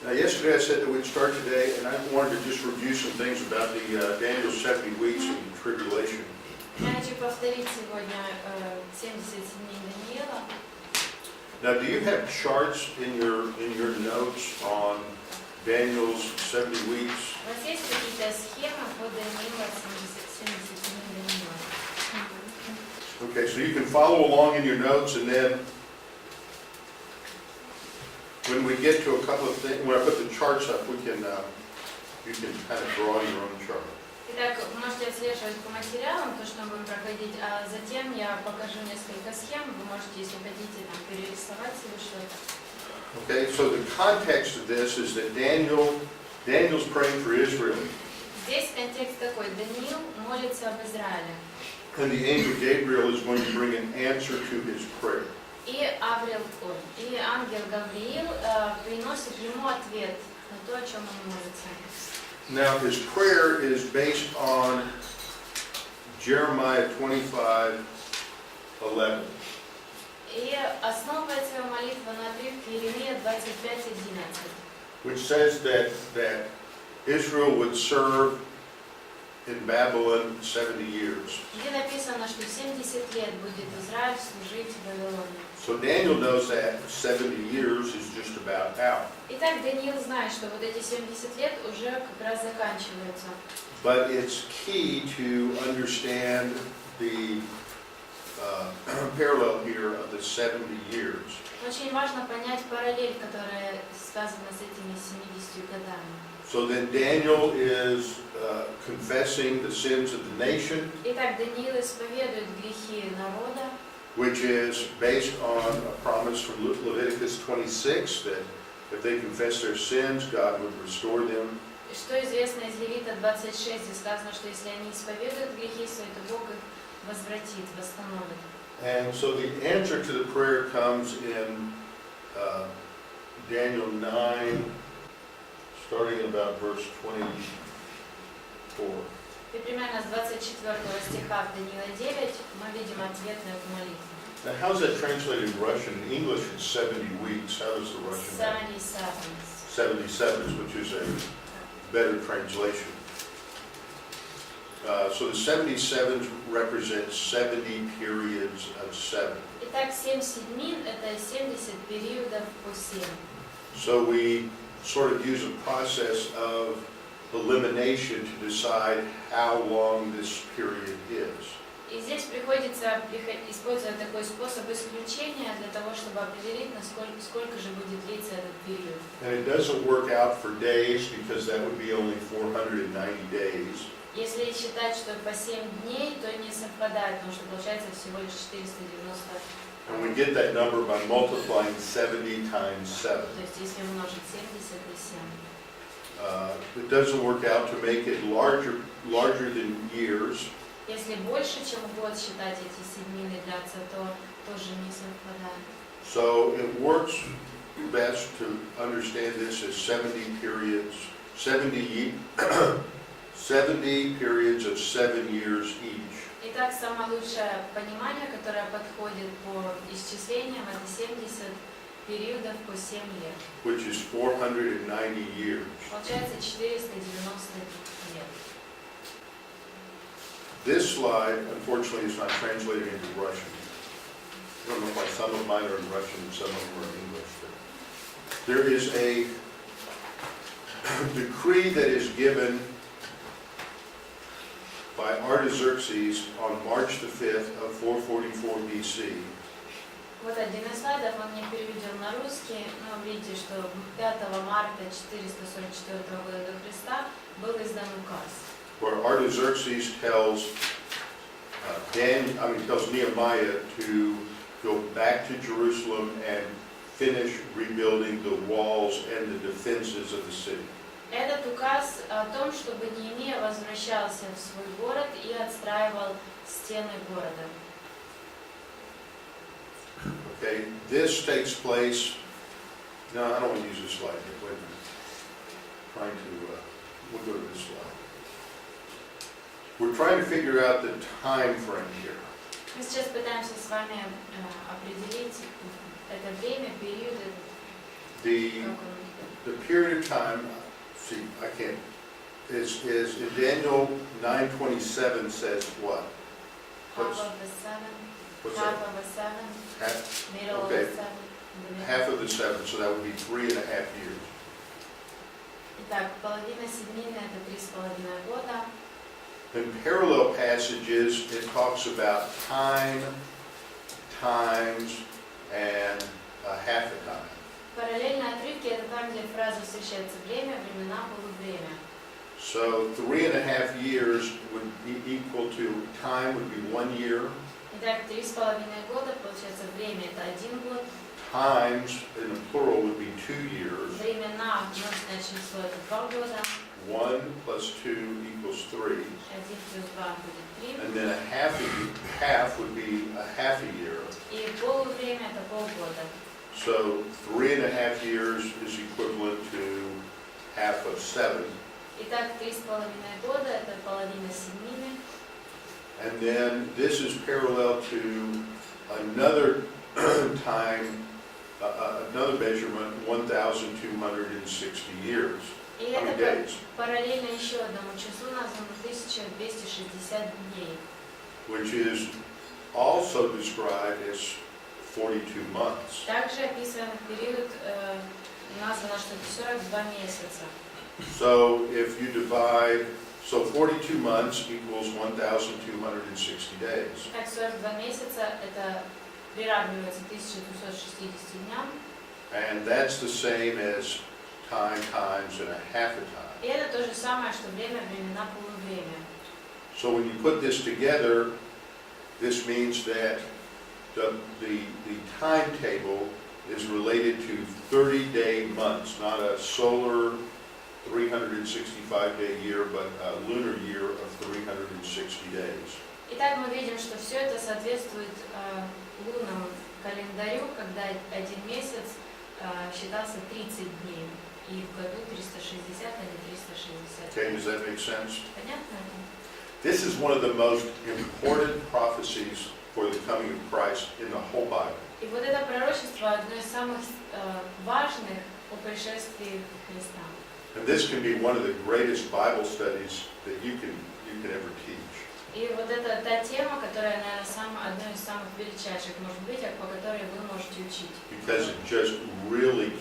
Now, yesterday I said that we'd start today, and I wanted to just review some things about the Daniel's 70 weeks in tribulation. Я хочу повторить сегодня 70 дней Даниила. Now, do you have charts in your notes on Daniel's 70 weeks? У вас есть какие-то схемы по Даниила 70 дней Даниила? Okay, so you can follow along in your notes, and then when we get to a couple of things, when I put the charts up, you can kind of draw your own chart. Итак, вы можете отслеживать по материалам то, что мы будем проходить, а затем я покажу несколько схем. Вы можете, если хотите, там, перерисовать себе что-то. Okay, so the context of this is that Daniel's praying for Israel. Здесь контекст такой. Даниил молится об Израиле. And the angel Gabriel is going to bring an answer to his prayer. И ангел Гавриил приносит ему ответ на то, о чем он молится. Now his prayer is based on Jeremiah 25:11. И основывается его молитва на отрывке Иеремия 25:11. Which says that Israel would serve in Babylon 70 years. Где написано, что 70 лет будет Израиль служить в Вавилоне. So Daniel knows that 70 years is just about out. Итак, Даниил знает, что вот эти 70 лет уже как раз заканчиваются. But it's key to understand the parallel here of the 70 years. Очень важно понять параллель, которая связана с этими 70 годами. So then Daniel is confessing the sins of the nation. Итак, Даниил исповедует грехи народа. Which is based on a promise from Leviticus 26 that if they confess their sins, God would restore them. Что известно из Левита 26, где сказано, что если они исповедуют грехи свои, то Бог их возвратит, восстановит. And so the answer to the prayer comes in Daniel 9, starting about verse 24. И примерно с 24 стиха в Даниила 9 мы видим ответ на эту молитву. Now, how's that translated in Russian? In English, it's 70 weeks. How does the Russian? 77, which is a better translation. So the 77 represents 70 periods of 7. Итак, 7 седмин – это 70 периодов по 7. So we sort of use a process of elimination to decide how long this period is. И здесь приходится использовать такой способ исключения для того, чтобы определить, сколько же будет длиться этот период. And it doesn't work out for days because that would be only 490 days. Если считать, что по 7 дней, то не совпадает, потому что получается всего лишь 490. And we get that number by multiplying 70 times 7. То есть если умножить 70 на 7. It doesn't work out to make it larger than years. Если больше, чем год считать эти седмины длятся, то тоже не совпадает. So it works best to understand this as 70 periods of 7 years each. Итак, самое лучшее понимание, которое подходит по исчислениям, это 70 периодов по 7 лет. Which is 490 years. Получается 490 лет. This slide, unfortunately, is not translated into Russian. I don't know why some of mine are in Russian and some of them are in English. But there is a decree that is given by Artaxerxes on March the 5th of 444 BC. Вот один из слайдов, он не переведен на русский, но видите, что 5 марта 444 года до Христа был издан указ. Where Artaxerxes tells Nehemiah to go back to Jerusalem and finish rebuilding the walls and the defenses of the city. Этот указ о том, чтобы Неемия возвращался в свой город и отстраивал стены города. Okay, this takes place. No, I don't want to use this slide here. Wait a minute. We'll go to this slide. We're trying to figure out the time frame here. Мы сейчас пытаемся с вами определить это время, период. the period of time, see, I can't, is in Daniel 9:27 says what? Half of the 7, What's half that? of the 7, Half, middle okay. of the 7. half of the 7, so that would be 3.5 years. Итак, половина седмины это 3,5 года. In parallel passages, it talks about time, times, and half a time. Параллельные отрывки это там, где фраза встречается время, времена, полувремя. So 3.5 years would be equal to time would be 1 year. Итак, 3,5 года, получается, время это 1 год. Times in the plural would be 2 years. Времена, множественное число это 2 года. 1 plus 2 equals 3. 1 плюс 2 будет 3. And then half would be a half a year. И полувремя это полгода. So 3.5 years is equivalent to half of 7. Итак, 3,5 года это половина седмины. And then this is parallel to another time, another measurement, 1,260 years. И How many это days? параллельно еще одному числу, названному 1260 дней. Which is also described as 42 months. Также описываем период, названо, что это 42 месяца. So if you divide, so 42 months equals 1,260 days. Так, 42 месяца это приравнивается 1260 дням. And that's the same as time times and a half a time. И это то же самое, что время, времена, полувремя. So when you put this together, this means that the timetable is related to 30-day months, not a solar 365-day year, but a lunar year of 360 days. Итак, мы видим, что все это соответствует лунному календарю, когда один месяц считался 30 дней, и в году 360, а не 360. Okay, does that make sense? Понятно это? This is one of the most important prophecies for the coming of Christ in the whole Bible. И вот это пророчество одно из самых важных о пришествии Христа. And this can be one of the greatest Bible studies that you can ever teach. И вот это та тема, которая, наверное, одной из самых величайших, может быть, по которой вы можете учить. Because it just really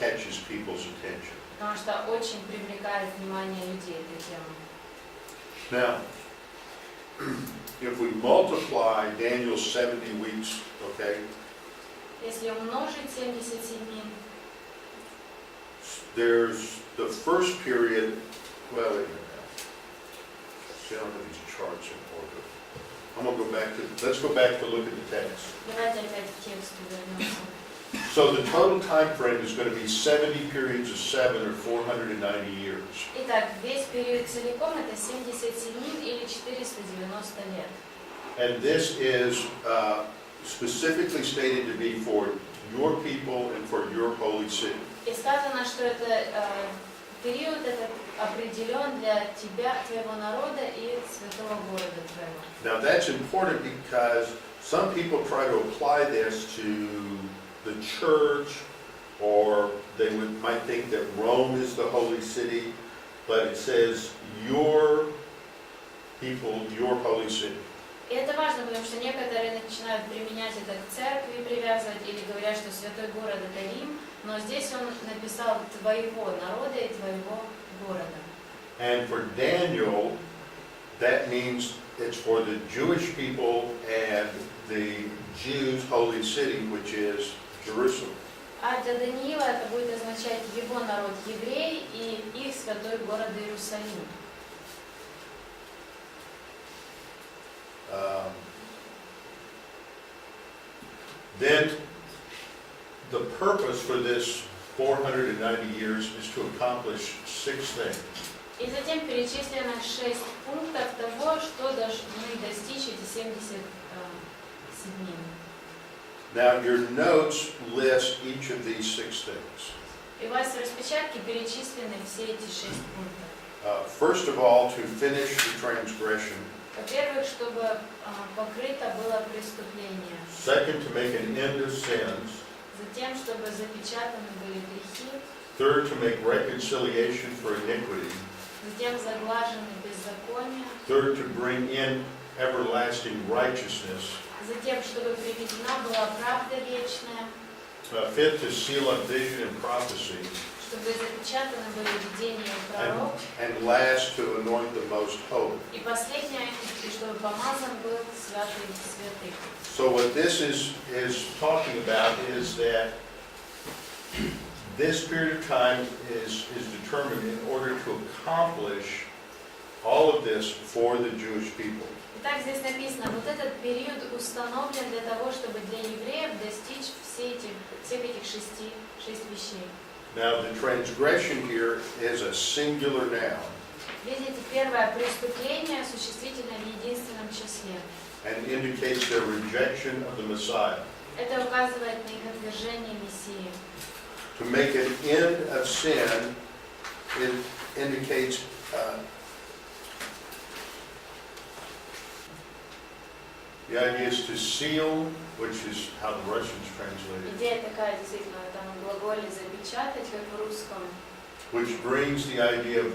catches people's attention. Потому что очень привлекает внимание людей эта тема. Now, if we multiply Daniel's 70 weeks, okay, Если умножить 70 седмин, there's the first period, well, wait a minute now. See, I don't have these charts in order. I'm going to go back to, let's go back to look at the text. давайте опять к тексту вернемся. So the total time frame is going to be 70 periods of 7 or 490 years. Итак, весь период целиком это 70 седмин или 490 лет. And this is specifically stated to be for your people and for your holy city. И сказано, что это период этот определен для тебя, твоего народа и святого города твоего. Now that's important because some people try to apply this to the church, or they might think that Rome is the holy city, but it says your people, your holy city. И это важно, потому что некоторые начинают применять это к церкви, привязывать, или говорят, что святой город это Рим, но здесь он написал твоего народа и твоего города. And for Daniel, that means it's for the Jewish people and the Jews' holy city, which is Jerusalem. А для Даниила это будет означать его народ еврей и их святой город Иерусалим. Then the purpose for this 490 years is to accomplish 6 things. И затем перечислено 6 пунктов того, что должны достичь эти 70 седмин. Now your notes list each of these 6 things. И у вас в распечатке перечислены все эти 6 пунктов. First of all, to finish the transgression. Во-первых, чтобы покрыто было преступление. Second, to make an end of sins. Затем, чтобы запечатаны были грехи. Third, to make reconciliation for iniquity. Затем заглажены беззакония. Third, to bring in everlasting righteousness. Затем, чтобы приведена была правда вечная. Fifth, to seal up vision and prophecy. Чтобы запечатаны были видения и пророк. And last, to anoint the most holy. И последнее, и чтобы помазан был святый святых. So what this is talking about is that this period of time is determined in order to accomplish all of this for the Jewish people. Итак, здесь написано, вот этот период установлен для того, чтобы для евреев достичь всех этих шесть вещей. Now the transgression here is a singular noun. Видите, первое преступление существительно в единственном числе. And indicates their rejection of the Messiah. Это указывает на их отвержение Мессии. To make an end of sin, it indicates the idea is to seal, which is how the Russians translate it, Идея такая, действительно, там в глаголе запечатать, как в русском. which brings the idea of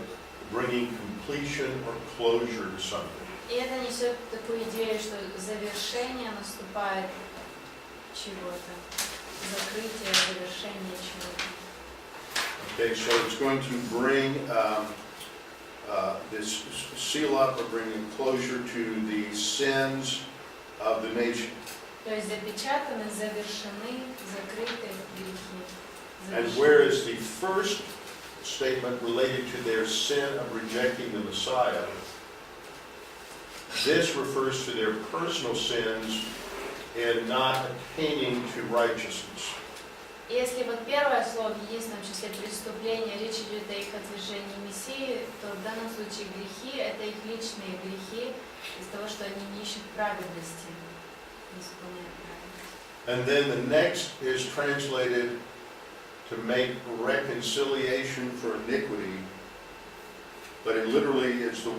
bringing completion or closure to something. И это несет такую идею, что завершение наступает чего-то. Закрытие, завершение чего-то. Okay, so it's going to bring this seal up or bringing closure to the sins of the nation. То есть запечатаны, завершены, закрыты грехи. And whereas the first statement related to their sin of rejecting the Messiah, this refers to their personal sins in not attaining to righteousness. Если вот первое слово в единственном числе преступления, речь идет о их отвержении Мессии, то в данном случае грехи – это их личные грехи из того, что они не ищут праведности, не исполняют праведность. And then the next is translated to make reconciliation for iniquity, but it literally is the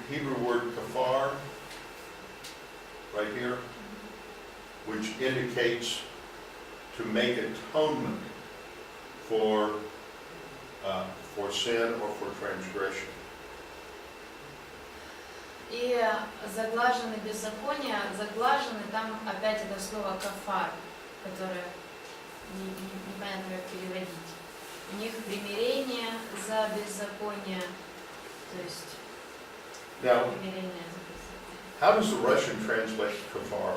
Hebrew word kafar, right here, which indicates to make atonement for sin or for transgression. И заглажены беззакония, заглажены, там опять это слово кафар, которое непонятно как переводить. У них примирение за беззаконие, то есть Now, примирение за беззаконие. how does the Russian translate kafar?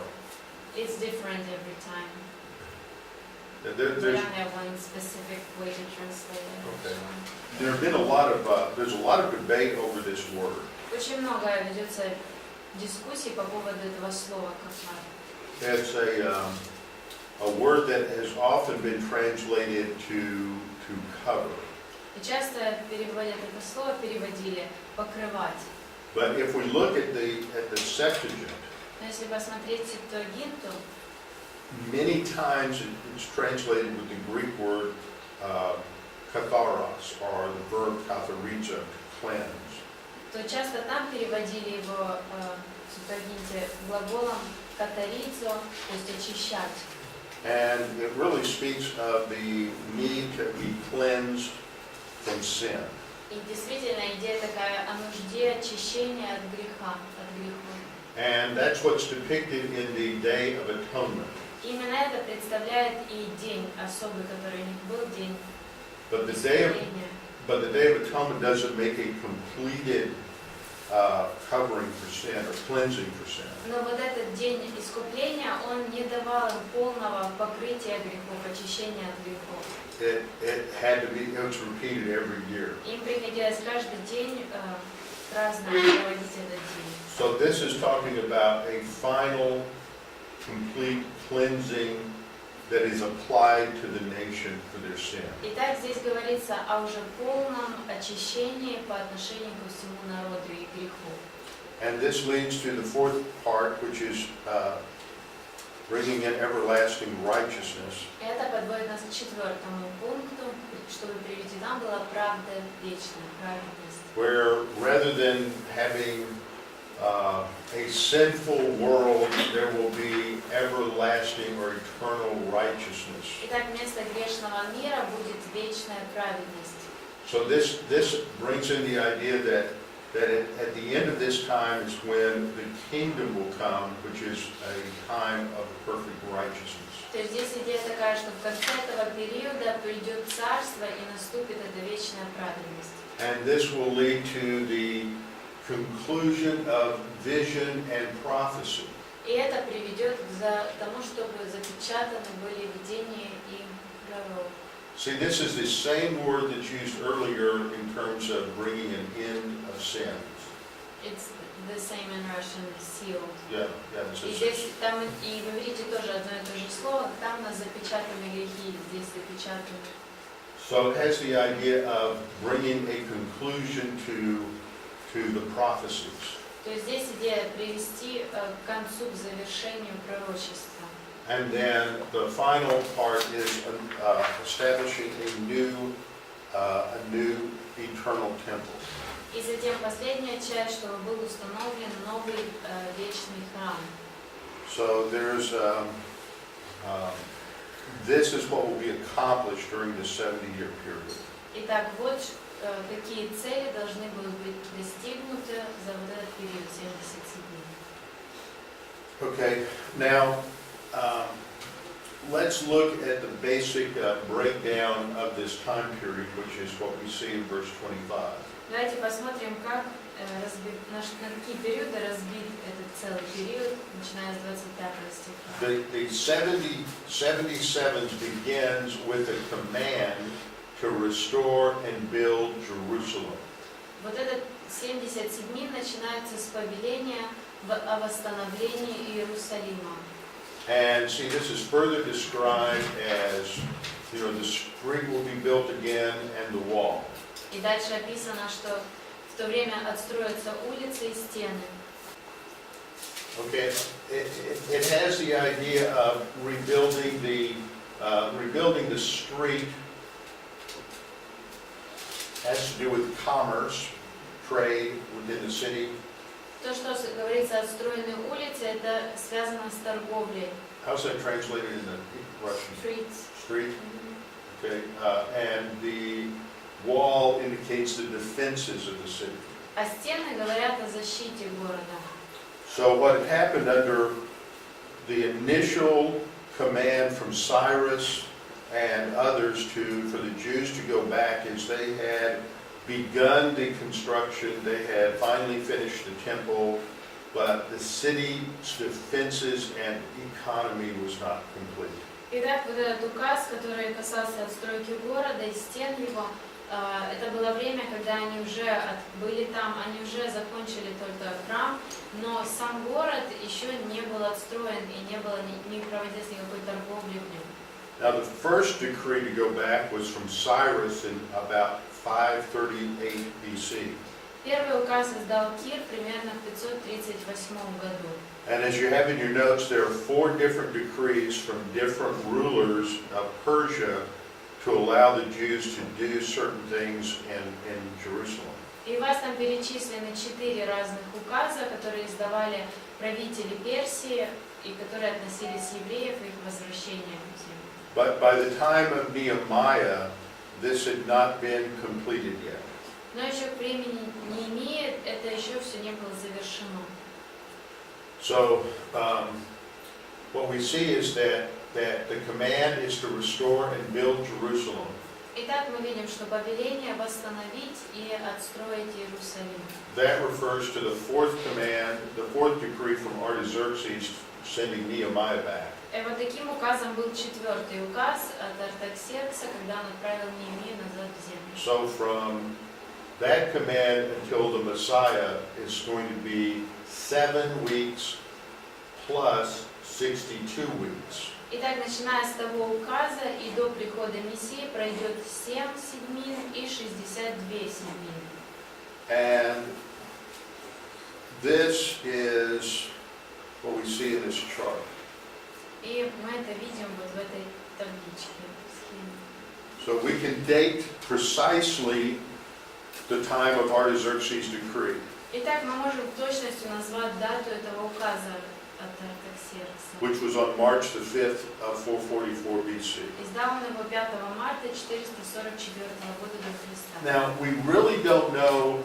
It's different every time. We There's, don't have one specific way to translate it. Okay. there have been there's a lot of debate over this word. Очень много ведется дискуссий по поводу этого слова кафар. It's a word that has often been translated to cover. И часто переводят это слово, переводили покрывать. But if we look at the Septuagint, Но если посмотреть Септуагинту, many times it's translated with the Greek word katharos, or the verb katharizo, to cleanse. то часто там переводили его в Септуагинте глаголом катаризо, то есть очищать. And it really speaks of the need to be cleansed from sin. И действительно идея такая о нужде очищения от греха, от греха. And that's what's depicted in the Day of Atonement. Именно это представляет и день особый, который у них был, день But the Day of Atonement doesn't make a completed covering for sin or cleansing for sin. Но вот этот день искупления, он не давал им полного покрытия грехов, очищения от грехов. It was repeated every year. Им приходилось каждый день праздновать, проводить этот день. So this is talking about a final, complete cleansing that is applied to the nation for their sin. Итак, здесь говорится о уже полном очищении по отношению ко всему народу и греху. And this leads to the fourth part, which is bringing in everlasting righteousness. Это подводит нас к четвертому пункту, чтобы приведена была правда вечная, праведность. Where rather than having a sinful world, there will be everlasting or eternal righteousness. Итак, вместо грешного грешного мира будет вечная праведность. So this brings in the idea that at the end of this time is when the kingdom will come, which is a time of perfect righteousness. То есть здесь идея такая, что в конце этого периода придет царство и наступит эта вечная праведность. And this will lead to the conclusion of vision and prophecy. И это приведет к тому, чтобы запечатаны были видения и пророк. See, this is the same word that's used earlier in terms of bringing an end of sins. It's the same in Russian, sealed. Yeah, it's И здесь, там, и в иврите тоже одно и то же слово, там у нас запечатаны грехи, здесь запечатаны. So it has the idea of bringing a conclusion to the prophecies. То есть здесь идея привести к концу, к завершению пророчества. And then the final part is establishing a new eternal temple. И затем последняя часть, чтобы был установлен новый вечный храм. So there's this is what will be accomplished during the 70-year period. Итак, вот какие цели должны будут быть достигнуты за вот этот период 70 дней. Okay, now let's look at the basic breakdown of this time period, which is what we see in verse 25. Давайте посмотрим, как на какие периоды разбит этот целый период, начиная с 25 стиха. The 77 begins with a command to restore and build Jerusalem. Вот этот 77 начинается с повеления о восстановлении Иерусалима. And see, this is further described as, the street will be built again and the wall. И дальше описано, что в то время отстроятся улицы и стены. Okay, it has the idea of rebuilding the street. Has to do with commerce, trade within the city. То, что говорится отстроенные улицы, это связано с торговлей. How's that translated in the Russian? Streets. Street. Okay, and the wall indicates the defenses of the city. А стены говорят о защите города. So what happened under the initial command from Cyrus and others for the Jews to go back is they had begun the construction, they had finally finished the temple, but the city's defenses and economy was not complete. Итак, вот этот указ, который касался отстройки города и стен его, это было время, когда они уже были там, они уже закончили только храм, но сам город еще не был отстроен и не проводилось никакой торговли в нем. Now the first decree to go back was from Cyrus in about 538 BC. Первый указ издал Кир примерно в 538 году. And as you have in your notes, there are 4 different decrees from different rulers of Persia to allow the Jews to do certain things in Jerusalem. И у вас там перечислены 4 разных указа, которые издавали правители Персии и которые относились к евреев и их возвращением в землю. But by the time of Nehemiah, this had not been completed yet. Но еще к времени Неемии это еще все не было завершено. So what we see is that the command is to restore and build Jerusalem. Итак, мы видим, что повеление восстановить и отстроить Иерусалим. That refers to the 4th command, the 4th decree from Artaxerxes sending Nehemiah back. И вот таким указом был 4-й указ от Артаксеркса, когда он отправил Неемию назад в землю. So from that command until the Messiah is going to be 7 weeks plus 62 weeks. Итак, начиная с того указа и до прихода Мессии пройдет 7 седьмин и 62 седьмины. And this is what we see in this chart. И мы это видим вот в этой табличке. So we can date precisely the time of Artaxerxes' decree. Итак, мы можем точностью назвать дату этого указа от Артаксеркса. which was on March the 5th of 444 BC. Издал он его 5 марта 444 года до Христа. Now, we really don't know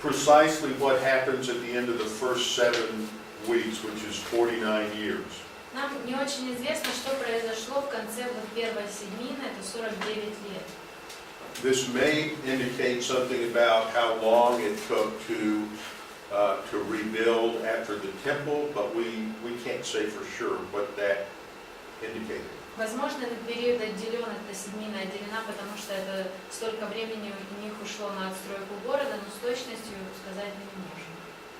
precisely what happens at the end of the first 7 weeks, which is 49 years. Нам не очень известно, что произошло в конце вот первой седмины, это 49 лет. This may indicate something about how long it took to rebuild after the temple, but we can't say for sure what that indicated. Возможно, этот период отделен, эта седмина отделена, потому что это столько времени у них ушло на отстройку города, но с точностью сказать мы не можем.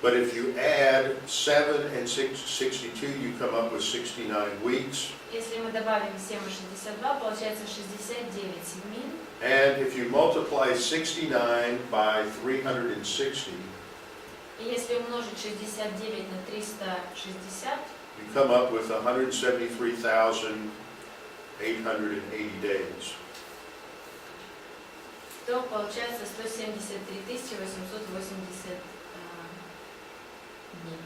But if you add 7 and 62, you come up with 69 weeks. Если мы добавим 7 и 62, получается 69 седмин. And if you multiply 69 by 360, И если умножить 69 на 360, you come up with 173,880 days. то получается 173 880 дней.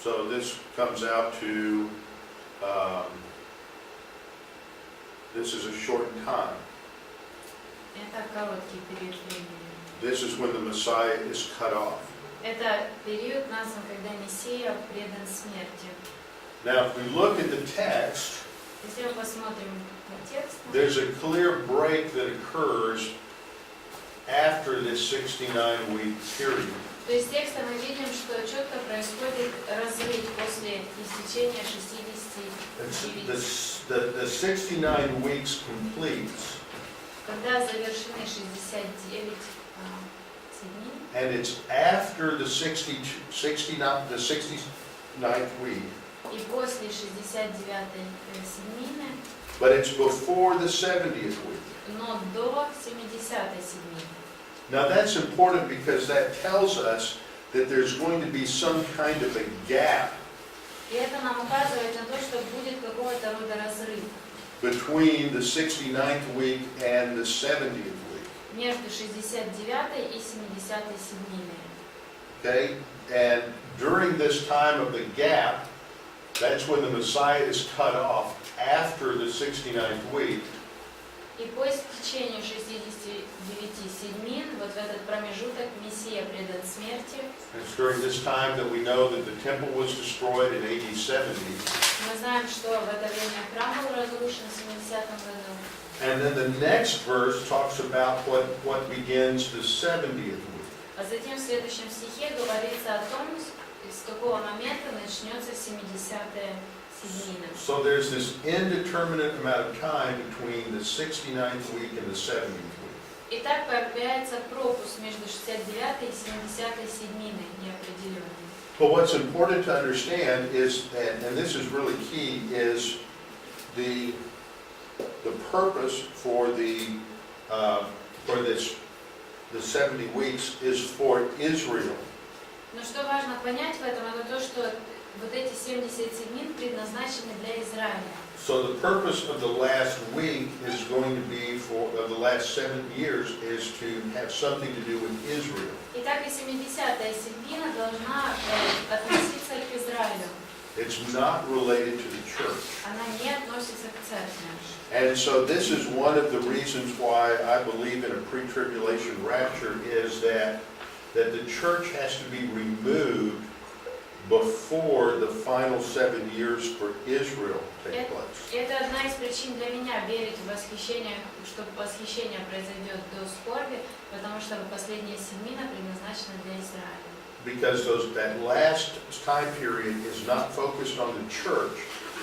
So this comes out to, this is a shortened time. Это короткий период времени. This is when the Messiah is cut off. Это период назван, когда Мессия предан смерти. Now, if we look at the text, Если мы посмотрим на текст, there's a clear break that occurs after this 69-week period. то есть текста мы видим, что четко происходит разрыв после истечения 69. The 69 weeks completes, Когда завершены 69 седмин, and it's after the 69th week, и после 69 седмины, but it's before the 70th week. но до 70 седмины. Now that's important because that tells us that there's going to be some kind of a gap И это нам указывает на то, что будет какого-то рода разрыв between the 69th week and the 70th week. между 69 и 70 седминой. Okay? And during this time of the gap, that's when the Messiah is cut off after the 69th week. И по истечению 69 седмин, вот в этот промежуток Мессия предан смерти. And it's during this time that we know that the temple was destroyed in AD 70. Мы знаем, что в это время храм был разрушен в 70 году. And then the next verse talks about what begins the 70th week. А затем в следующем стихе говорится о том, с какого момента начнется 70-я седмина. So there's this indeterminate amount of time between the 69th week and the 70th week. Итак, появляется пропуск между 69-й и 70-й седминой неопределенный. But what's important to understand is, and this is really key, is the purpose for the 70 weeks is for Israel. Но что важно понять в этом, это то, что вот эти 70 седмин предназначены для Израиля. So the purpose of the last week is going to be of the last 7 years is to have something to do with Israel. Итак, и 70-я седмина должна относиться к Израилю. It's not related to the church. Она не относится к церкви. And so this is one of the reasons why I believe in a pre-tribulation rapture is that the church has to be removed before the final 7 years for Israel take place. Это одна из причин для меня верить в восхищение, что восхищение произойдет до скорби, потому что последняя седмина предназначена для Израиля. Because that last time period is not focused on the church,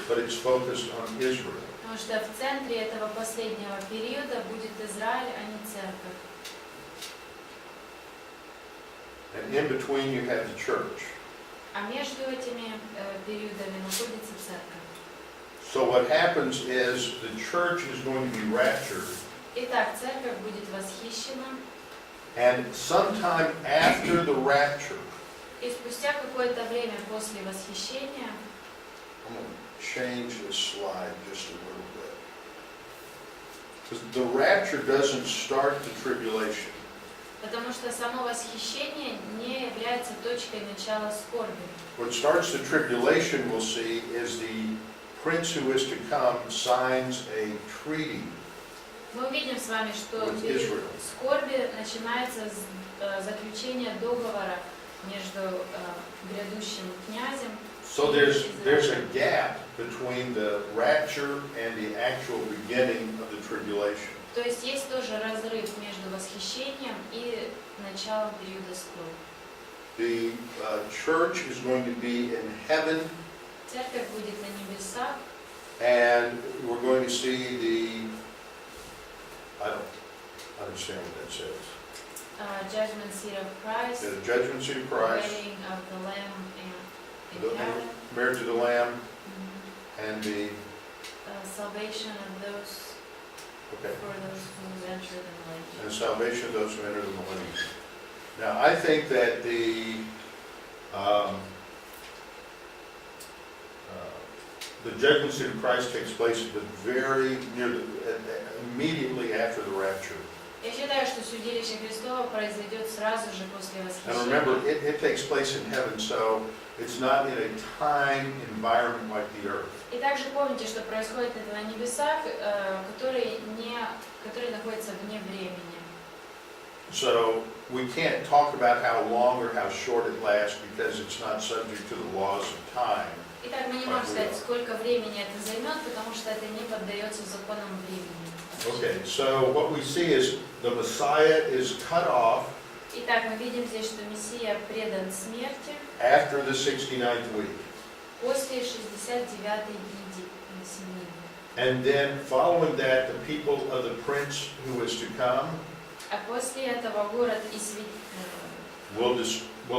but it's focused on Israel. Потому что в центре этого последнего периода будет Израиль, а не церковь. And in between you have the church. А между этими периодами находится церковь. So what happens is the church is going to be raptured. Итак, церковь будет восхищена. And sometime after the rapture, И спустя какое-то время после восхищения, I'm going to change this slide just a little bit. Because the rapture doesn't start the tribulation. Потому что само восхищение не является точкой начала скорби. What starts the tribulation, we'll see, is the prince who is to come signs a treaty Мы увидим с вами, что with перед Israel. скорби начинается с заключения договора между грядущим князем. So there's a gap between the rapture and the actual beginning of the tribulation. То есть есть тоже разрыв между восхищением и началом периода скорби. The church is going to be in heaven, Церковь будет на небесах, and we're going to see the, I don't understand what that says. Judgment seat of Christ, The judgment seat of Christ, wedding of the Lamb in the heaven, marriage of the Lamb, and the, salvation of those okay, for those who enter the millennium. and the salvation of those who enter the millennium. Now, I think that the judgment seat of Christ takes place at the very immediately after the rapture. Я считаю, что судилище Христово произойдет сразу же после And remember, восхищения. it takes place in heaven, so it's not in a time environment like the earth. И также помните, что происходит это на небесах, которые находятся вне времени. So we can't talk about how long or how short it lasts because it's not subject to the laws of time. Итак, мы не можем сказать, сколько времени это займет, потому что это не поддается законам времени. Okay, so what we see is the Messiah is cut off Итак, мы видим здесь, что Мессия предан смерти after the 69th week. после 69-й седмицы. And then following that, the people of the prince who is to come А после этого город will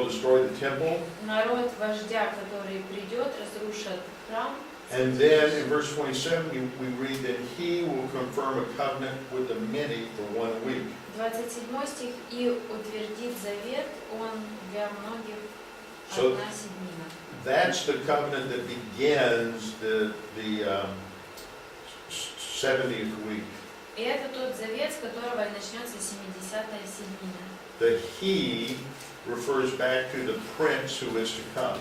destroy the temple. народ вождя, который придет, разрушит храм. And then in verse 27, we read that he will confirm a covenant with the many for 1 week. 27 стих. И утвердит завет он для многих So- одна седьмина. That's the covenant that begins the 70th week. И это тот завет, с которого начнется 70-я седмина. The he refers back to the prince who is to come.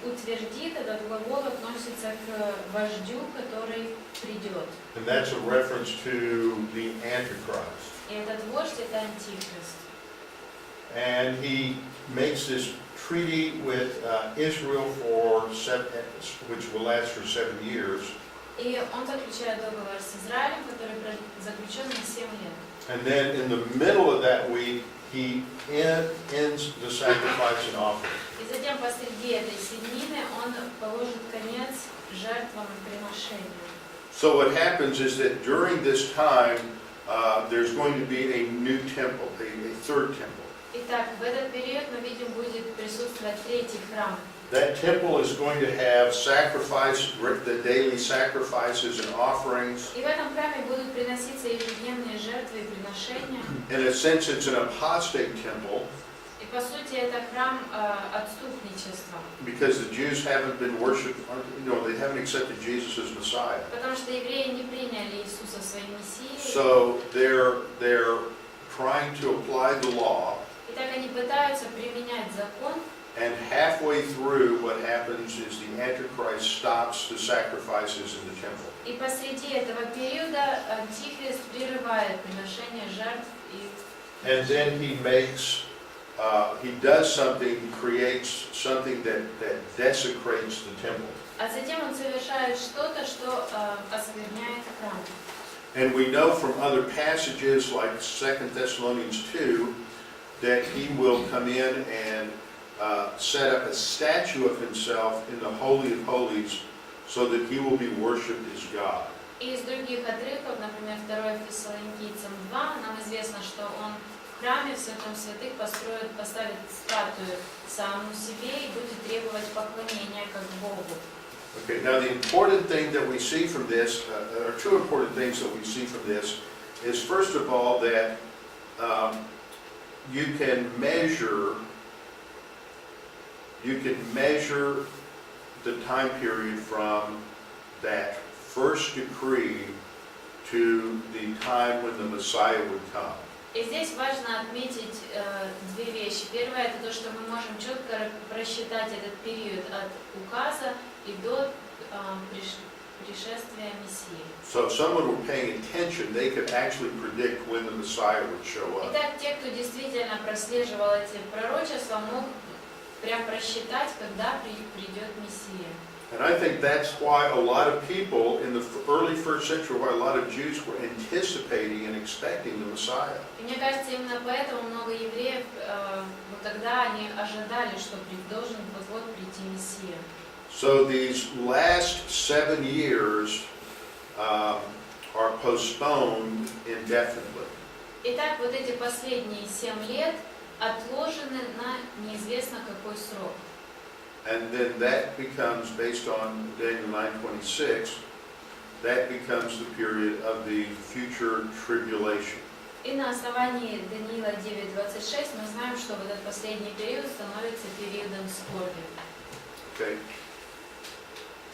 Утвердит, этот глагол относится к вождю, который придет. And that's a reference to the Antichrist. И этот вождь — это Антихрист. And he makes this treaty with Israel which will last for 7 years. И он заключает договор с Израилем, который заключен на 7 лет. And then in the middle of that week, he ends the sacrifice and offering. И затем посреди этой седмины он положит конец жертвам и приношениям. So what happens is that during this time, there's going to be a new temple, a third temple. Итак, в этот период мы видим, будет присутствовать третий храм. That temple is going to have the daily sacrifices and offerings. И в этом храме будут приноситься ежедневные жертвы и приношения. In a sense, it's an apostate temple И по сути это храм отступничества. because the Jews haven't been worshipped, they haven't accepted Jesus as Messiah. Потому что евреи не приняли Иисуса своим Мессией. So they're trying to apply the law. Итак, они пытаются применять закон. And halfway through, what happens is the Antichrist stops the sacrifices in the temple. И посреди этого периода Антихрист прерывает приношение жертв и And then he does something, creates something that desecrates the temple. а затем он совершает что-то, что оскверняет храм. And we know from other passages like 2 Thessalonians 2 that he will come in and set up a statue of himself in the Holy of Holies so that he will be worshipped as God. И из других отрывков, например, 2 Фессалоникийцам 2, нам известно, что он в храме в Святом Святых поставит статую самому себе и будет требовать поклонения как Богу. Okay, now the important thing that we see from this, or two important things that we see from this, is first of all that you can measure the time period from that first decree to the time when the Messiah would come. И здесь важно отметить две вещи. Первое, это то, что мы можем четко просчитать этот период от указа и до пришествия Мессии. So if someone were paying attention, they could actually predict when the Messiah would show up. Итак, те, кто действительно прослеживал эти пророчества, мог прям просчитать, когда придет Мессия. And I think that's why a lot of people in the early first century, why a lot of Jews were anticipating and expecting the Messiah. И мне кажется, именно поэтому много евреев вот тогда они ожидали, что должен вот-вот прийти Мессия. So these last 7 years are postponed indefinitely. Итак, вот эти последние 7 лет отложены на неизвестно какой срок. And then that becomes, based on Daniel 9:26, that becomes the period of the future tribulation. И на основании Даниила 9:26 мы знаем, что вот этот последний период становится периодом скорби. Okay.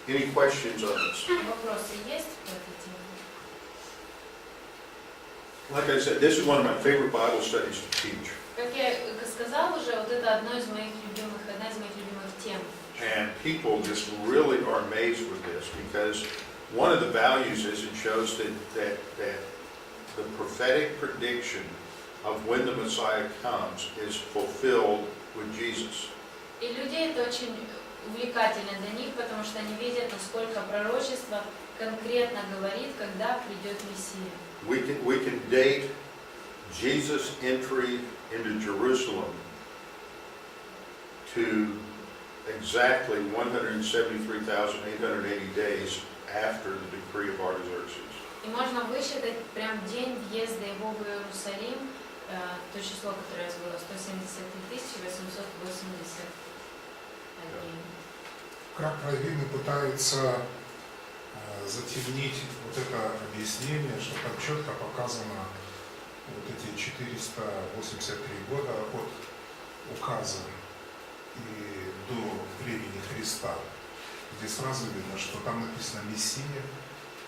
Any questions on this? Вопросы есть по этой теме? Like I said, this is one of my favorite Bible studies to teach. Как я сказал уже, вот это одна из моих любимых тем. And people just really are amazed with this because one of the values is it shows that the prophetic prediction of when the Messiah comes is fulfilled with Jesus. И людей это очень увлекательно для них, потому что они видят, насколько пророчество конкретно говорит, когда придет Мессия. We can date Jesus' entry into Jerusalem to exactly 173,880 days after the decree of Artaxerxes. И можно высчитать прям день въезда его в Иерусалим, то число, которое было 173 880 дней. Как раввины пытаются затемнить вот это объяснение, что там четко показано вот эти 483 года от указа и до времени Христа, где сразу видно, что там написано Мессия,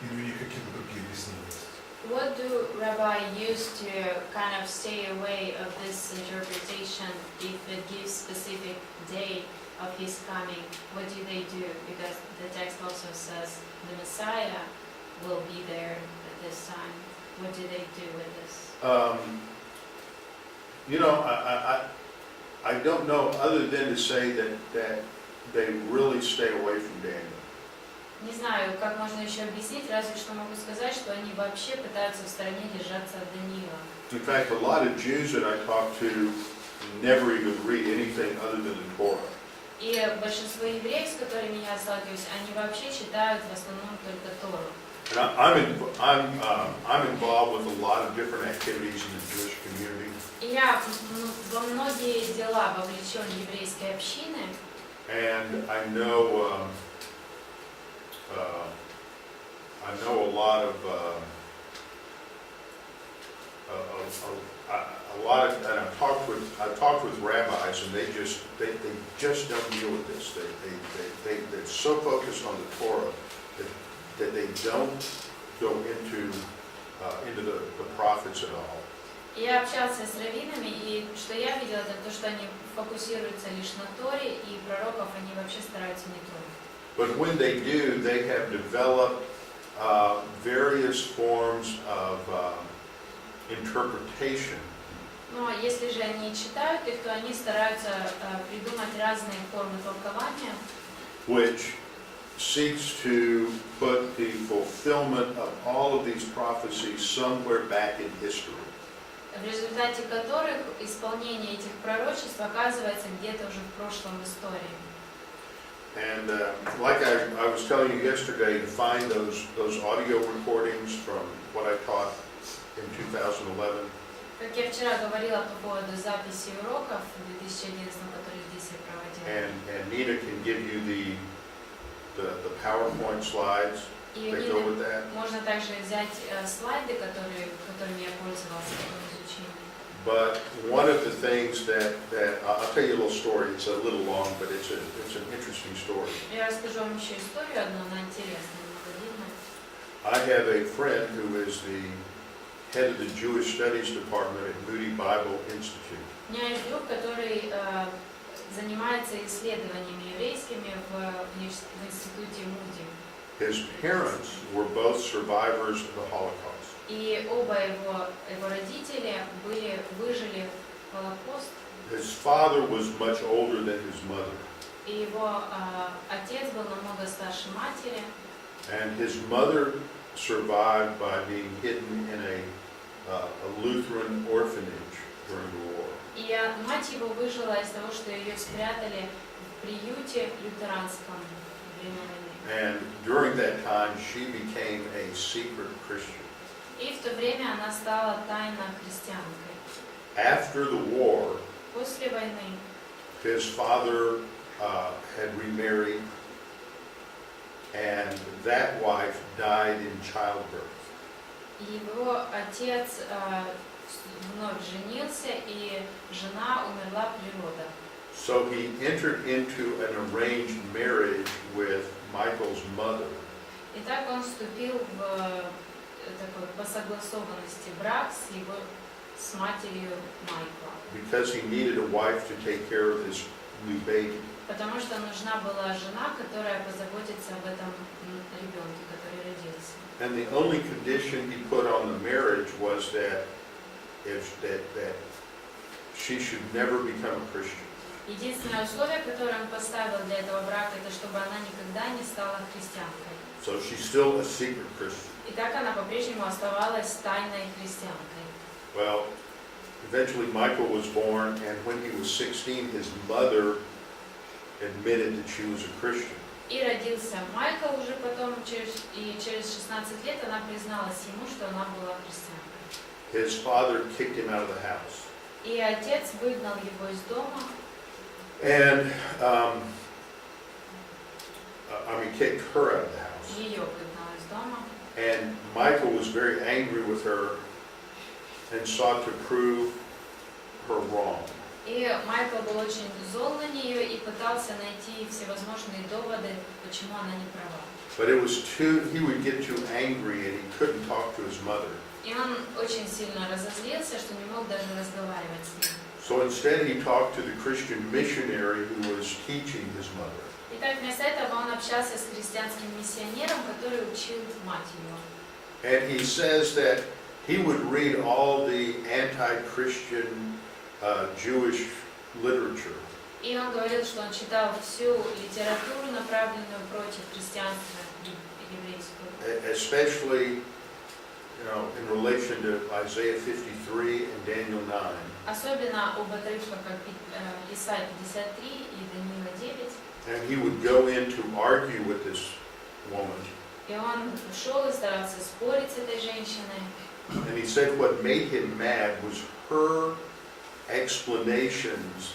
или у них какие-то другие объяснения есть. What do Rabbi use to kind of stay away of this interpretation if it gives specific day of his coming? What do they do? Because the text also says the Messiah will be there at this time. What do they do with this? You know, I don't know other than to say that they really stay away from Daniel. Не знаю, как можно еще объяснить, разве что могу сказать, что они вообще пытаются в стороне держаться от Даниила. In fact, a lot of Jews that I talk to never even read anything other than the Torah. И большинство евреев, с которыми я сталкиваюсь, они вообще читают в основном только Тору. And I'm involved with a lot of different activities in the Jewish community. И я во многие дела вовлечен еврейской общины. And I know a lot of and I've talked with rabbis, and they just don't deal with this. They're so focused on the Torah that they don't go into the prophets at all. Я общался с раввинами, и что я видела, это то, что они фокусируются лишь на Торе, и пророков они вообще стараются не трогать. But when they do, they have developed various forms of interpretation. Но если же они читают их, то они стараются придумать разные формы толкования, Which seeks to put the fulfillment of all of these prophecies somewhere back in history. в результате которых исполнение этих пророчеств оказывается где-то уже в прошлом истории. And like I was telling you yesterday, to find those audio recordings from what I taught in 2011. Как я вчера говорила по поводу записи уроков в 2011, которые здесь я проводила. And Nina can give you the PowerPoint slides И that go with that. можно также взять слайды, которыми я пользовалась в этом изучении. But one of the things that I'll tell you a little story. It's a little long, but it's an interesting story. Я расскажу вам еще историю одну, она интересная, немного длинная. I have a friend who is the head of the Jewish Studies Department at Moody Bible Institute. У меня есть друг, который занимается исследованиями еврейскими в институте Муди. His parents were both survivors of the Holocaust. И оба его родители выжили в Холокост. His father was much older than his mother. И его отец был намного старше матери. And his mother survived by being hidden in a Lutheran orphanage during the war. И мать его выжила из того, что ее спрятали в приюте лютеранском во время войны. And during that time, she became a secret Christian. И в то время она стала тайно христианкой. After the war, После войны his father had remarried, and that wife died in childbirth. его отец вновь женился, и жена умерла при родах. So he entered into an arranged marriage with Michael's mother. И так он вступил в такой по согласованности брак с матерью Майкла. Because he needed a wife to take care of this new baby. Потому что нужна была жена, которая позаботится об этом ребенке, который родился. And the only condition he put on the marriage was that she should never become a Christian. Единственное условие, которое он поставил для этого брака, это чтобы она никогда не стала христианкой. So she's still a secret Christian. И так она по-прежнему оставалась тайной христианкой. Well, eventually Michael was born, and when he was 16, his mother admitted that she was a Christian. И родился Майкл уже потом, через 16 лет она призналась ему, что она была христианкой. His father kicked him out of the house. И отец выгнал его из дома. And, kicked her out of the house. Ее выгнал из дома. And Michael was very angry with her and sought to prove her wrong. И Майкл был очень зол на нее и пытался найти всевозможные доводы, почему она не права. But he would get too angry and he couldn't talk to his mother. И он очень сильно разозлился, что не мог даже разговаривать с ним. So instead he talked to the Christian missionary who was teaching his mother. Итак, вместо этого он общался с христианским миссионером, который учил мать его. And he says that he would read all the anti-Christian Jewish literature. И он говорил, что он читал всю литературу, направленную против христианства еврейскую. Especially, in relation to Isaiah 53 and Daniel 9. Особенно об отрывках, как Исайя 53 и Даниила 9. And he would go in to argue with this woman. И он шел и старался спорить с этой женщиной. And he said what made him mad was her explanations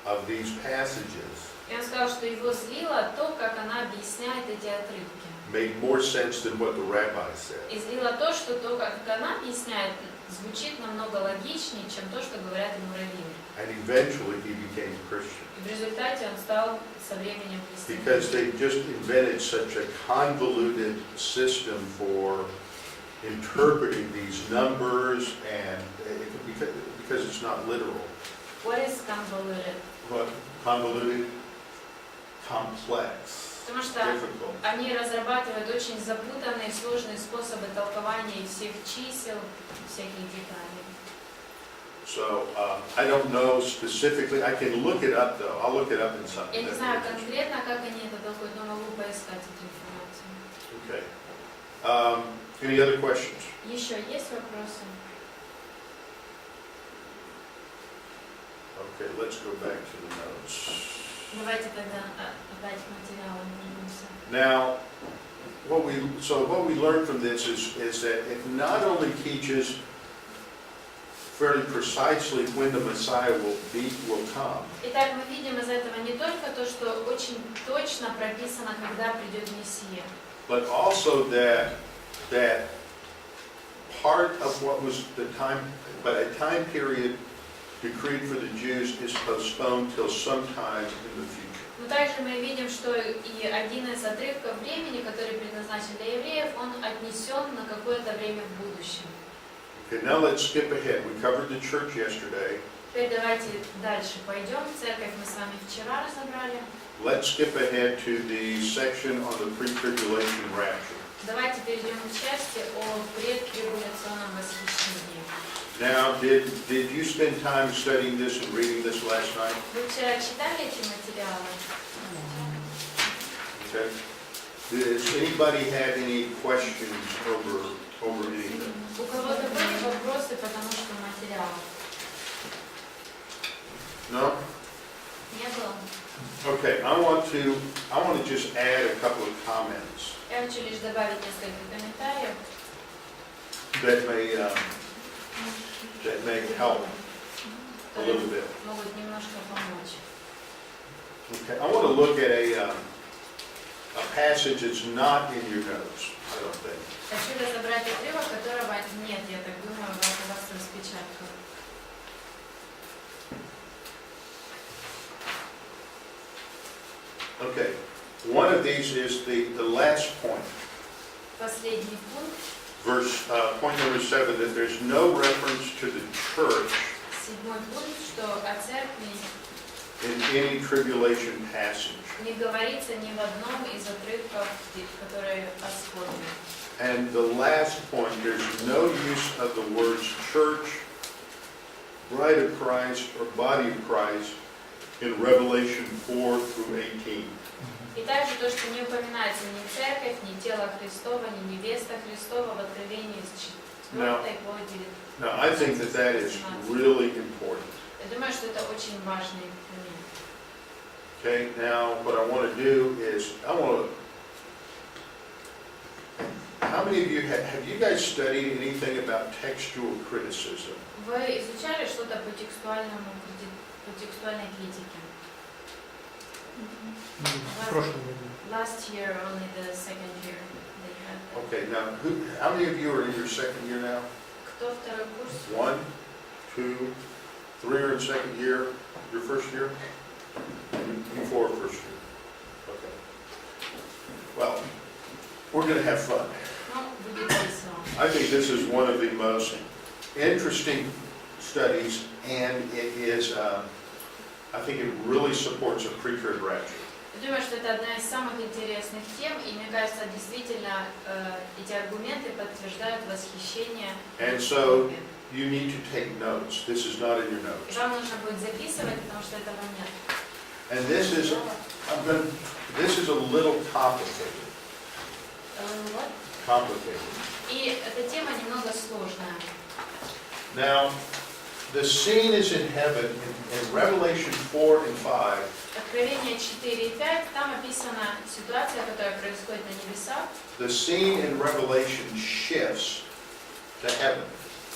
of these passages И он сказал, что его злило то, как она объясняет эти отрывки. made more sense than what the rabbi said. И злило то, что как она объясняет, звучит намного логичнее, чем то, что говорят ему раввины. And eventually he became a Christian. И в результате он стал со временем христианином. Because they just invented such a convoluted system for interpreting these numbers, and because it's not literal. What is convoluted? What? Convoluted? Complex. Потому что Difficult. они разрабатывают очень запутанные, сложные способы толкования всех чисел, всяких деталей. So I don't know specifically. I can look it up though. I'll look it up in something. Я не знаю конкретно, как они это толкуют, но могу поискать эту информацию. Okay. Any other questions? Еще есть вопросы? Okay, let's go back to the notes. Давайте тогда опять к материалам вернемся. Now, what we learned from this is that it not only teaches fairly precisely when the Messiah will come. Итак, мы видим из этого не только то, что очень точно прописано, когда придет Мессия, But also that part of what was the time, but a time period decreed for the Jews is postponed till sometime in the future. но также мы видим, что и один из отрывков времени, который предназначен для евреев, он отнесен на какое-то время в будущем. Okay, now let's skip ahead. We covered the church yesterday. Теперь давайте дальше пойдем. Церковь мы с вами вчера разобрали. Let's skip ahead to the section on the pre-tribulation rapture. Давайте перейдем к части о предтрибуляционном восхищении. Now, did you spend time studying this and reading this last night? Вы вчера читали эти материалы? Okay. Does anybody have any questions over anything? У кого-то были вопросы по тому, что материал? No? Не было? Okay, I want to just add a couple of comments Я хочу лишь добавить несколько комментариев. that may help a little bit. Могут немножко помочь. Okay, I want to look at a passage that's not in your notes, I don't think. Хочу разобрать отрывок, которого нет, я так думаю, у вас в распечатках. Okay, one of these is the last point. Последний пункт, Point number 7, that there's no reference to the church 7 пункт, что о церкви in any tribulation passage. не говорится ни в одном из отрывков, которые оспорены. And the last point, there's no use of the words church, bride of Christ, or body of Christ in Revelation 4 through 18. И также то, что не упоминается ни церковь, ни тело Христово, ни невеста Христова в Откровении с 4 по 9. Now, I think that is really important. Я думаю, что это очень важный момент. Okay, now what I want to do is, how many of you, have you guys studied anything about textual criticism? Вы изучали что-то по текстуальной критике? Last year, only the second year they had that. Okay, now, how many of you are in your second year now? Кто второй курс? 1, 2, 3 are in second year. Your first year? You 4 are first year. Okay. Well, we're going to have fun. Ну, будет весело. I think this is one of the most interesting studies, and it is, I think it really supports a pre-trib rapture. Я думаю, что это одна из самых интересных тем, и мне кажется, действительно, эти аргументы подтверждают восхищение. And so, you need to take notes. This is not in your notes. Вам нужно будет записывать, потому что этого нет. And this is a little complicated. Вот. Complicated. И эта тема немного сложная. Now, the scene is in heaven in Revelation 4 and 5. Откровение 4 и 5, там описана ситуация, которая происходит на небесах. The scene in Revelation shifts to heaven.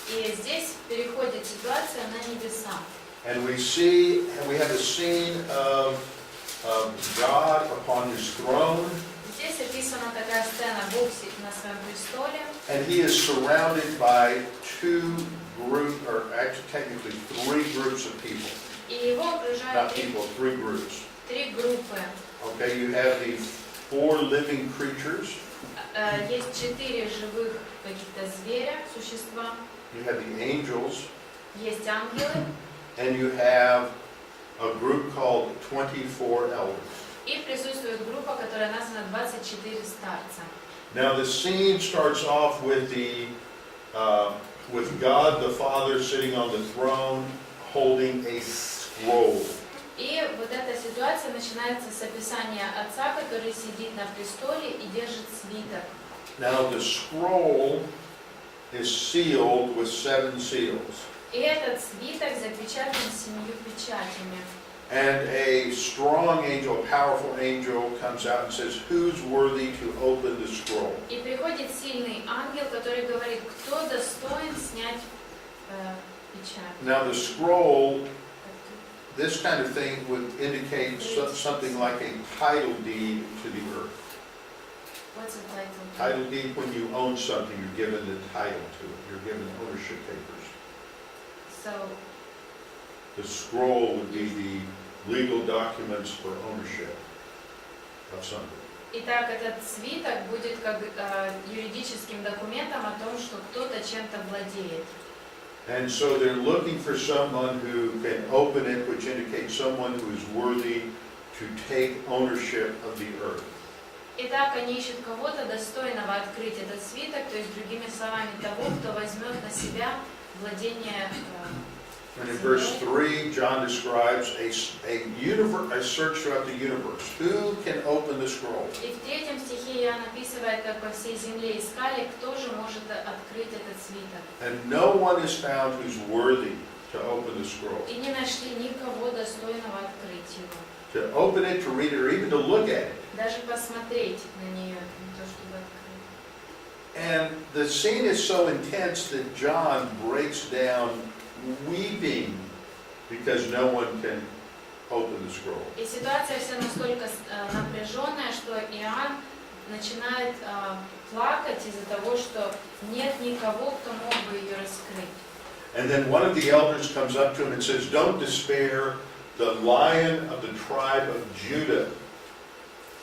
И здесь переходит ситуация на небеса. And we have a scene of God upon His throne. Здесь описана такая сцена, Бог сидит на своем престоле. And He is surrounded by two groups, or actually technically 3 groups of people. И его окружают Not people, 3 groups. 3 группы. Okay, you have the 4 living creatures. Есть 4 живых каких-то зверя, существа. You have the angels. Есть ангелы. And you have a group called 24 elders. И присутствует группа, которая названа 24 старца. Now the scene starts off with with God the Father sitting on the throne, holding a scroll. И вот эта ситуация начинается с описания Отца, который сидит на престоле и держит свиток. Now the scroll is sealed with 7 seals. И этот свиток запечатан 7 печатями. And a strong angel, a powerful angel comes out and says, "Who's worthy to open the scroll?" И приходит сильный ангел, который говорит, кто достоин снять печать. Now the scroll, this kind of thing would indicate something like a title deed to the earth. What's the title? Title deed, when you own something, you're given the title to it. You're given ownership papers. So, The scroll would be the legal documents for ownership of something. Итак, этот свиток будет как юридическим документом о том, что кто-то чем-то владеет. And so they're looking for someone who can open it, which indicates someone who is worthy to take ownership of the earth. Итак, они ищут кого-то достойного открыть этот свиток, то есть, другими словами, того, кто возьмет на себя владение. And in verse 3, John describes a search throughout the universe. Who can open the scroll? И в 3 стихе Иоанн описывает, как по всей земле искали, кто же может открыть этот свиток. And no one is found who's worthy to open the scroll. И не нашли никого достойного открыть его. To open it, to read it, or even to look at it. Даже посмотреть на нее, не то чтобы открыть. And the scene is so intense that John breaks down weeping because no one can open the scroll. И ситуация вся настолько напряженная, что Иоанн начинает плакать из-за того, что нет никого, кто мог бы ее раскрыть. And then one of the elders comes up to him and says, "Don't despair. The Lion of the tribe of Judah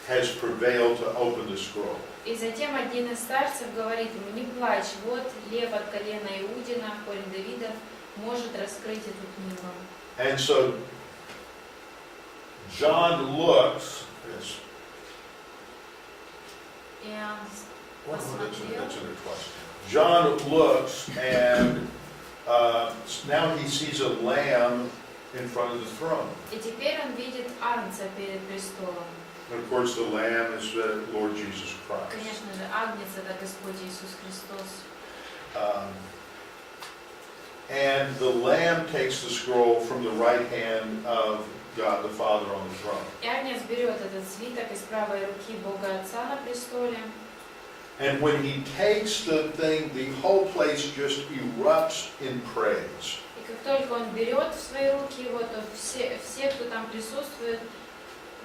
has prevailed to open the scroll." И затем один из старцев говорит ему: не плачь, вот лев от колена Иудина, корень Давидов, может раскрыть эту книгу. And so John looks. John looks, and now he sees a lamb in front of the throne. И теперь он видит агнца перед престолом. And of course, the lamb is the Lord Jesus Christ. Конечно же, агнец — это Господь Иисус Христос. And the lamb takes the scroll from the right hand of God the Father on the throne. И агнец берет этот свиток из правой руки Бога Отца на престоле. And when he takes the thing, the whole place just erupts in praise. И как только он берет в свои руки его, то все, кто там присутствует,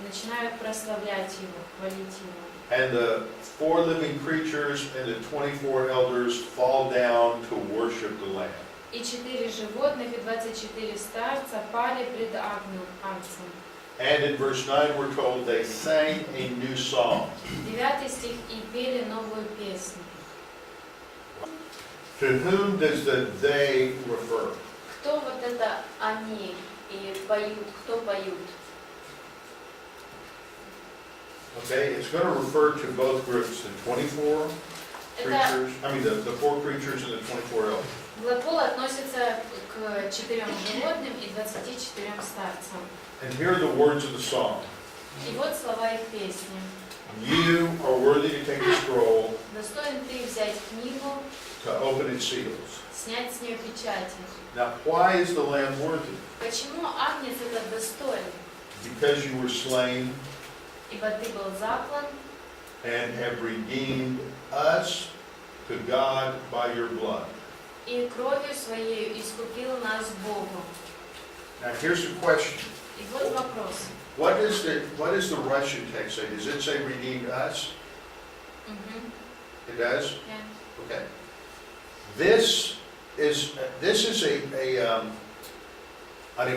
начинают прославлять его, хвалить его. And the 4 living creatures and the 24 elders fall down to worship the Lamb. И 4 животных и 24 старца пали пред агнцем. And in verse 9 we're told they sang a new song. 9 стих: и пели новую песню. To whom does the they refer? Кто вот это они и поют, кто поют? Okay, it's going to refer to both groups, the 24 creatures, the 4 creatures and the 24 elders. Глагол относится к 4 животным и 24 старцам. And here are the words of the song. И вот слова их песни. You are worthy to take the scroll, Достоин ты взять книгу, to open its seals. снять с нее печати. Now, why is the Lamb worthy? Почему агнец этот достоин? Because you were slain Ибо ты был заклан and have redeemed us to God by your blood. и кровью своей искупил нас Богу. Now, here's the question. И вот вопрос. What does the Russian text say? Does it say redeemed us? It does? Yeah. Okay. This is an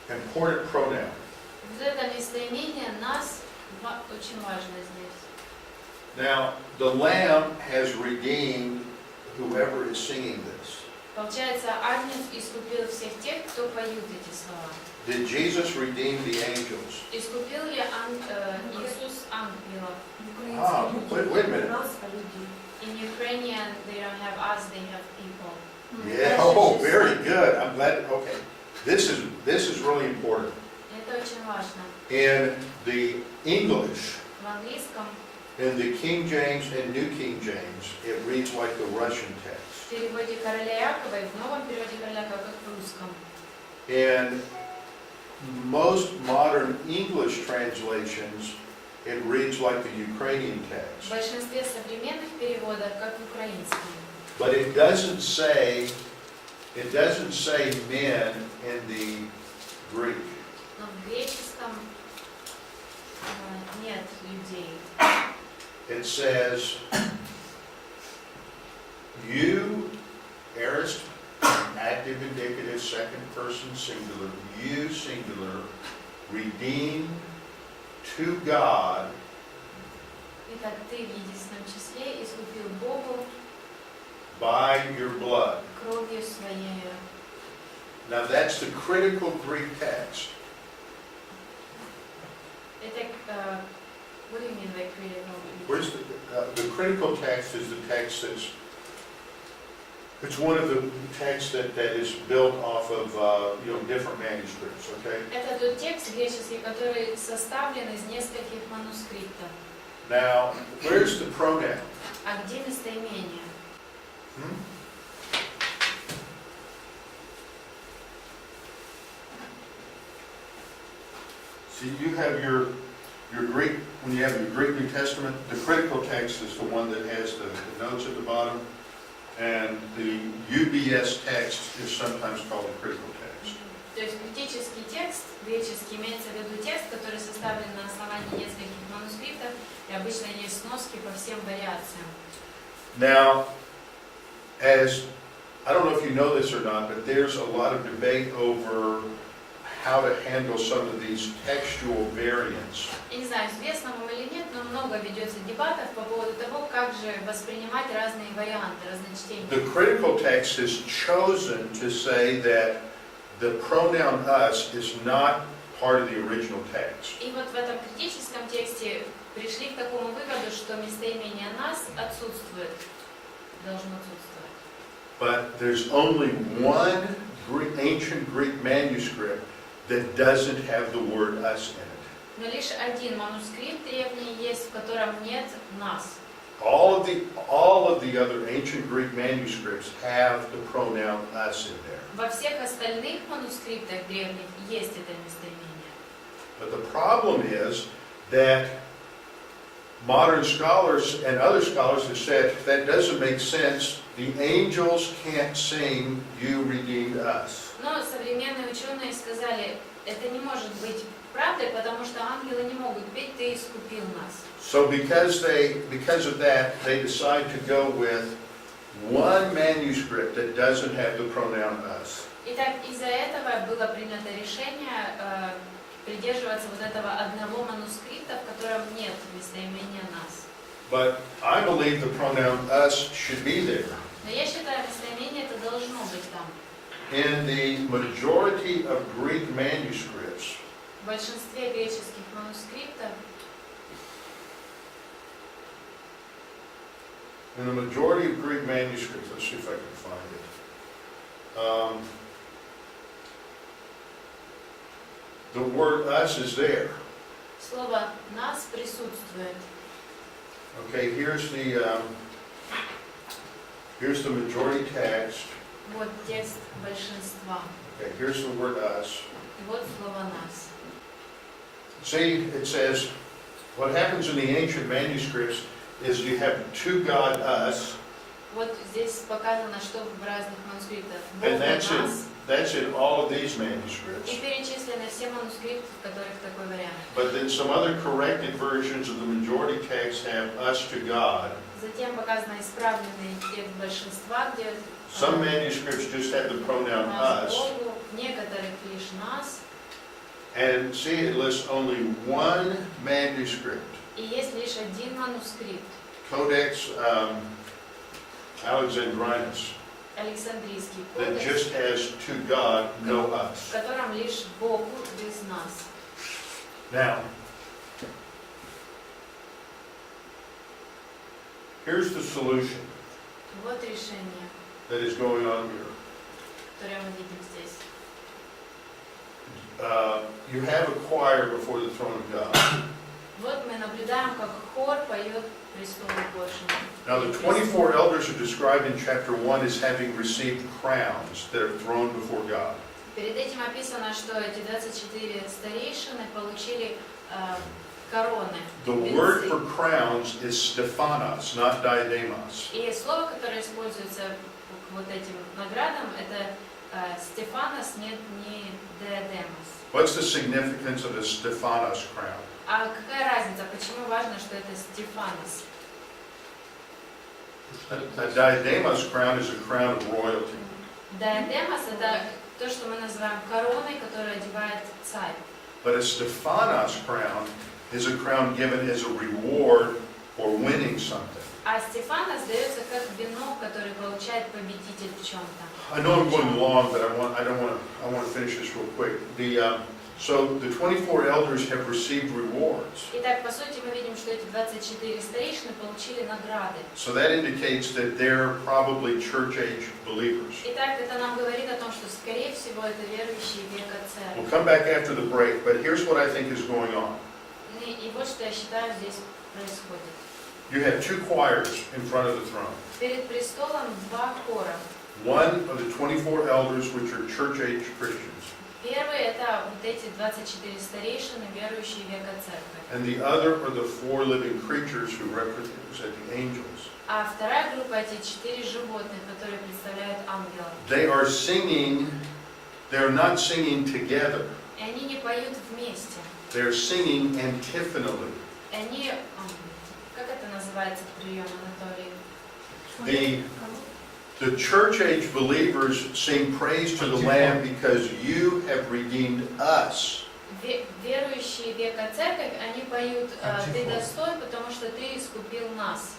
important pronoun. Вот это местоимение нас очень важно здесь. Now, the Lamb has redeemed whoever is singing this. Получается, агнец искупил всех тех, кто поют эти слова. Did Jesus redeem the angels? Искупил ли Иисус ангелов? Wait a minute. In Ukrainian, they don't have us, they have people. Yeah. Oh, very good. I'm glad. Okay. This is really important. Это очень важно. In the English, В английском, in the King James and New King James, it reads like the Russian text. в переводе Короля Якова и в новом переводе Короля Якова, как в русском. In most modern English translations, it reads like the Ukrainian В text. большинстве современных переводов, как в украинском. But it doesn't say men in the Greek. Но в греческом нет людей. It says, you, aorist, active indicative, second person singular, you singular, redeemed to God Итак, ты в единственном числе искупил Богу by your blood. кровью своей. Now that's the critical Greek text. Это, what do you mean by critical? Where's the critical text is the text it's one of the texts that is built off of different manuscripts, okay? Это тот текст греческий, который составлен из нескольких манускриптов. Now, where's the pronoun? А где местоимение? See, you have your Greek, when you have your Greek New Testament, the critical text is the one that has the notes at the bottom, and the UBS text is sometimes called the critical text. То есть критический текст, греческий, имеется в виду текст, который составлен на основании нескольких манускриптов, и обычно есть сноски по всем вариациям. Now, I don't know if you know this or not, but there's a lot of debate over how to handle some of these textual variants. Я не знаю, известно вам или нет, но много ведется дебатов по поводу того, как же воспринимать разные варианты, разночтения. The critical text has chosen to say that the pronoun us is not part of the original text. И вот в этом критическом тексте пришли к такому выводу, что местоимение нас отсутствует, должно отсутствовать. But there's only one ancient Greek manuscript that doesn't have the word us in it. Но лишь один манускрипт древний есть, в котором нет нас. All of the other ancient Greek manuscripts have the pronoun us in there. Во всех остальных манускриптах древних есть это местоимение. But the problem is that modern scholars and other scholars have said that doesn't make sense. The angels can't sing, "You redeemed us." Но современные ученые сказали, это не может быть правдой, потому что ангелы не могут петь «Ты искупил нас». So because of that, they decide to go with one manuscript that doesn't have the pronoun us. Итак, из-за этого было принято решение придерживаться вот этого одного манускрипта, в котором нет местоимения нас. But I believe the pronoun us should be there. Но я считаю, местоимение это должно быть там. In the majority of Greek manuscripts, В большинстве греческих манускриптов let's see if I can find it. The word us is there. слово «нас» присутствует. Okay, here's the majority text. Вот текст большинства. Okay, here's the word us. И вот слово «нас». See, it says, what happens in the ancient manuscripts is you have to God us, Вот здесь показано, что в разных манускриптах. Бог and нас. that's in all of these И manuscripts. перечислены все манускрипты, в которых такой вариант. But then some other corrected versions of the majority text have us to God. Затем показано исправленный текст большинства, где Some manuscripts just have the pronoun нас us. Богу, в некоторых лишь нас. And see, it lists only one manuscript. И есть лишь один манускрипт, Codex Alexandrinus, Александрийский that кодекс, just has to God, no в us. котором лишь Богу без нас. Now, here's the solution Вот решение, that is going on here. которое мы видим здесь. You have a choir before the throne of God. Вот мы наблюдаем, как хор поет престолу Божьему. Now, the 24 elders are described in chapter 1 as having received crowns that are thrown before God. Перед этим описано, что эти 24 старейшины получили короны. The word for crowns is Stephanos, not diademos. И слово, которое используется к вот этим наградам, это Стефанос, не диадемос. What's the significance of a Stephanos crown? А какая разница? Почему важно, что это Стефанос? A diademos crown is a crown of royalty. Диадемос – это то, что мы называем короной, которую одевает царь. But a Stephanos crown is a crown given as a reward for winning something. А Стефан сдается как венок, который получает победитель в чем-то. I know I'm going long, but I want to finish this real quick. So the 24 elders have received rewards. Итак, по сути, мы видим, что эти 24 старейшины получили награды. So that indicates that they're probably church-age believers. Итак, это нам говорит о том, что, скорее всего, это верующие века We'll церкви. come back after the break, but here's what I think is going on. И вот что я считаю здесь происходит. You have two choirs in front of the throne. Перед престолом два хора. One of the 24 elders, which are church-age Christians, Первый – это вот эти 24 старейшины, верующие века церкви. and the other are the four living creatures who represent the angels. А вторая группа – эти 4 животных, которые представляют ангелов. They are singing, they're not singing together, И они не поют вместе. they're singing antiphonally. И они, как это называется прием, Анатолий? The church-age believers sing praise to the Lamb because you have redeemed us. Верующие века церковь, они поют «Ты достоин, потому что Ты искупил нас».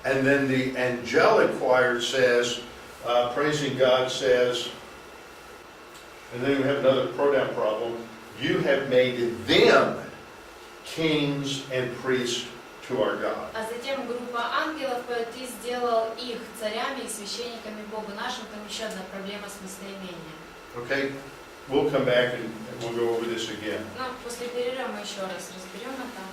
And then the angelic choir says, praising God says, and then we have another pronoun problem, you have made them kings and priests to our God. А затем группа ангелов поет «Ты сделал их царями и священниками Богу нашим». Там еще одна проблема с местоимением. Okay, we'll come back and we'll go over this again. Но после перерыва мы еще раз разберем это.